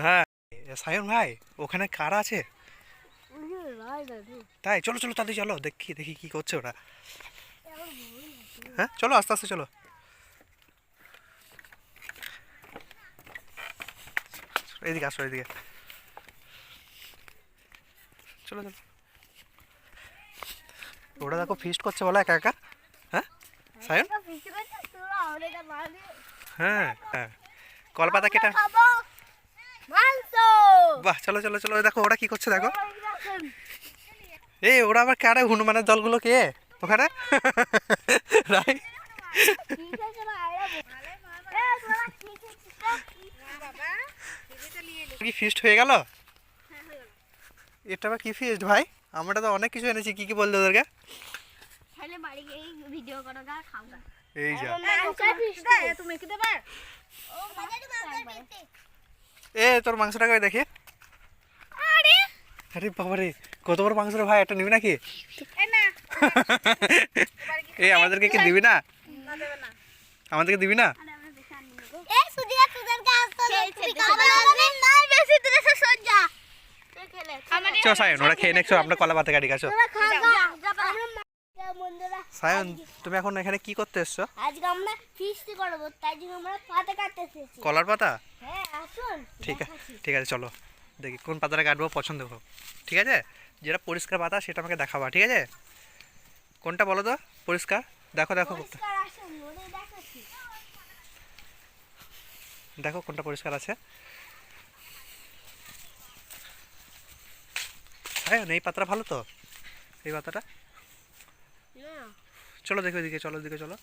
হ্যাঁ, সায়ন ভাই ওখানে কারা আছে? তাই চলো চলো তাদের চলো দেখি দেখি কি করছে ওরা। হ্যাঁ চলো আস্তে আস্তে চলো। এদিকে আসো এদিকে। চলো চলো। ওরা দেখো ফিস্ট করছে বলো একা একা। হ্যাঁ সায়ন। হ্যাঁ হ্যাঁ কলপাতা কেটে। বাহ চলো চলো চলো দেখো ওরা কি করছে দেখো। এই ওরা আবার কারে হনুমানের দলগুলো কে ওখানে? রাই কি ফিস্ট হয়ে গেল? এটা আবার কি ফিস্ট ভাই? আমরা তো অনেক কিছু এনেছি, কি কি বললে ওদেরকে? এই যা এ তোর মাংসটা করে দেখি। আরে বাবারে কত বড় মাংস রে ভাই, একটা নিবি নাকি? এই আমাদেরকে কি দিবি না? আমাদেরকে দিবি না? চো সায়ন ওরা খেয়ে নেছো, আমরা কলা পাতা কাটি গাছো। সায়ন তুমি এখন এখানে কি করতে এসছো? আজকে আমরা ফিস্ট করব, তাই জন্য আমরা পাতা কাটতে এসেছি। কলার পাতা? হ্যাঁ আসুন। ঠিক আছে ঠিক আছে চলো দেখি কোন পাতাটা কাটবো পছন্দ হোক। ঠিক আছে যেটা পরিষ্কার পাতা সেটা আমাকে দেখাবা, ঠিক আছে? কোনটা বলো তো পরিষ্কার? দেখো দেখো পরিষ্কার আসুন, ওরে দেখাচ্ছি। দেখো কোনটা পরিষ্কার আছে। হ্যাঁ এই পাতাটা ভালো তো, এই পাতাটা। না চলো দেখো এদিকে, চলো এদিকে চলো।